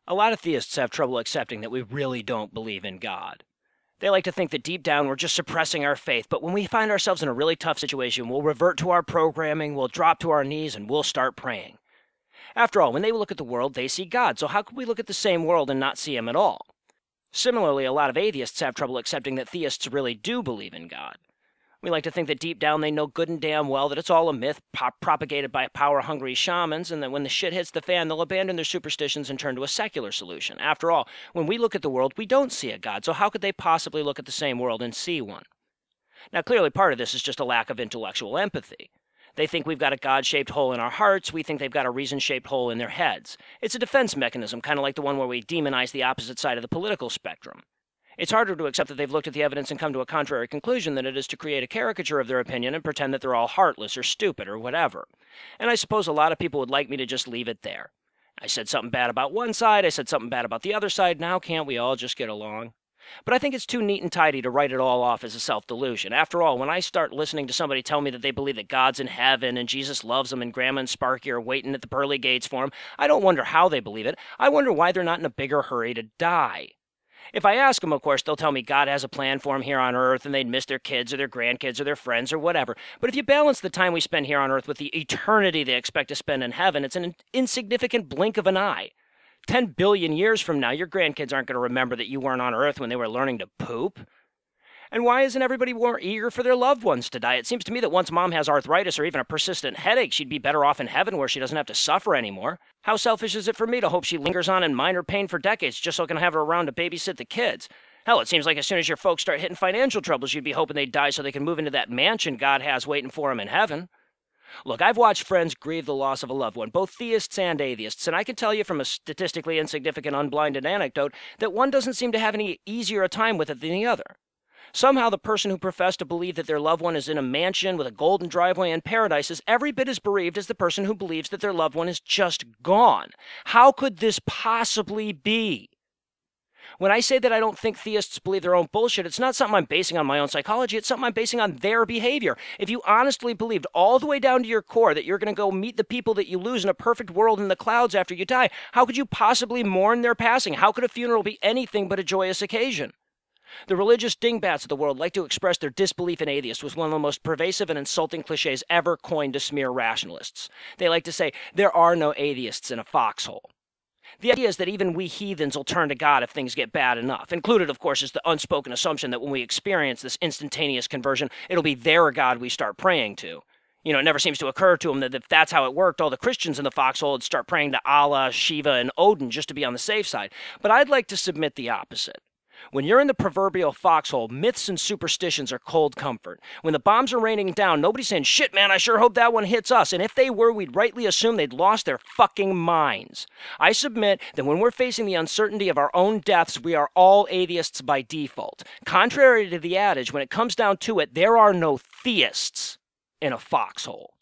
A lot of theists have trouble accepting that we really don't believe in God. They like to think that deep down we're just suppressing our faith, but when we find ourselves in a really tough situation, we'll revert to our programming, we'll drop to our knees, and we'll start praying. After all, when they look at the world, they see God, so how could we look at the same world and not see Him at all? Similarly, a lot of atheists have trouble accepting that theists really do believe in God. We like to think that deep down they know good and damn well that it's all a myth propagated by power-hungry shamans, and that when the shit hits the fan, they'll abandon their superstitions and turn to a secular solution. After all, when we look at the world, we don't see a God, so how could they possibly look at the same world and see one? Now, clearly part of this is just a lack of intellectual empathy. They think we've got a God-shaped hole in our hearts, we think they've got a reason-shaped hole in their heads. It's a defense mechanism, kind of like the one where we demonize the opposite side of the political spectrum. It's harder to accept that they've looked at the evidence and come to a contrary conclusion than it is to create a caricature of their opinion and pretend that they're all heartless or stupid or whatever. And I suppose a lot of people would like me to just leave it there. I said something bad about one side, I said something bad about the other side, now can't we all just get along? But I think it's too neat and tidy to write it all off as a self-delusion. After all, when I start listening to somebody tell me that they believe that God's in heaven and Jesus loves them and Grandma and Sparky are waiting at the pearly gates for them, I don't wonder how they believe it. I wonder why they're not in a bigger hurry to die. If I ask them, of course, they'll tell me God has a plan for them here on Earth and they'd miss their kids or their grandkids or their friends or whatever. But if you balance the time we spend here on Earth with the eternity they expect to spend in heaven, it's an insignificant blink of an eye. 10 billion years from now, your grandkids aren't going to remember that you weren't on Earth when they were learning to poop. And why isn't everybody more eager for their loved ones to die? It seems to me that once Mom has arthritis or even a persistent headache, she'd be better off in heaven where she doesn't have to suffer anymore. How selfish is it for me to hope she lingers on in minor pain for decades just so I can have her around to babysit the kids? Hell, it seems like as soon as your folks start hitting financial troubles, you'd be hoping they'd die so they can move into that mansion God has waiting for them in heaven. Look, I've watched friends grieve the loss of a loved one, both theists and atheists, and I can tell you from a statistically insignificant unblinded anecdote that one doesn't seem to have any easier a time with it than the other. Somehow the person who professed to believe that their loved one is in a mansion with a golden driveway and paradise is every bit as bereaved as the person who believes that their loved one is just gone. How could this possibly be? When I say that I don't think theists believe their own bullshit, it's not something I'm basing on my own psychology, it's something I'm basing on their behavior. If you honestly believed all the way down to your core that you're going to go meet the people that you lose in a perfect world in the clouds after you die, how could you possibly mourn their passing? How could a funeral be anything but a joyous occasion? The religious dingbats of the world like to express their disbelief in atheists with one of the most pervasive and insulting cliches ever coined to smear rationalists. They like to say, there are no atheists in a foxhole. The idea is that even we heathens will turn to God if things get bad enough. Included, of course, is the unspoken assumption that when we experience this instantaneous conversion, it'll be their God we start praying to. You know, it never seems to occur to them that if that's how it worked, all the Christians in the foxhole would start praying to Allah, Shiva, and Odin just to be on the safe side. But I'd like to submit the opposite. When you're in the proverbial foxhole, myths and superstitions are cold comfort. When the bombs are raining down, nobody's saying, shit, man, I sure hope that one hits us. And if they were, we'd rightly assume they'd lost their fucking minds. I submit that when we're facing the uncertainty of our own deaths, we are all atheists by default. Contrary to the adage, when it comes down to it, there are no theists in a foxhole.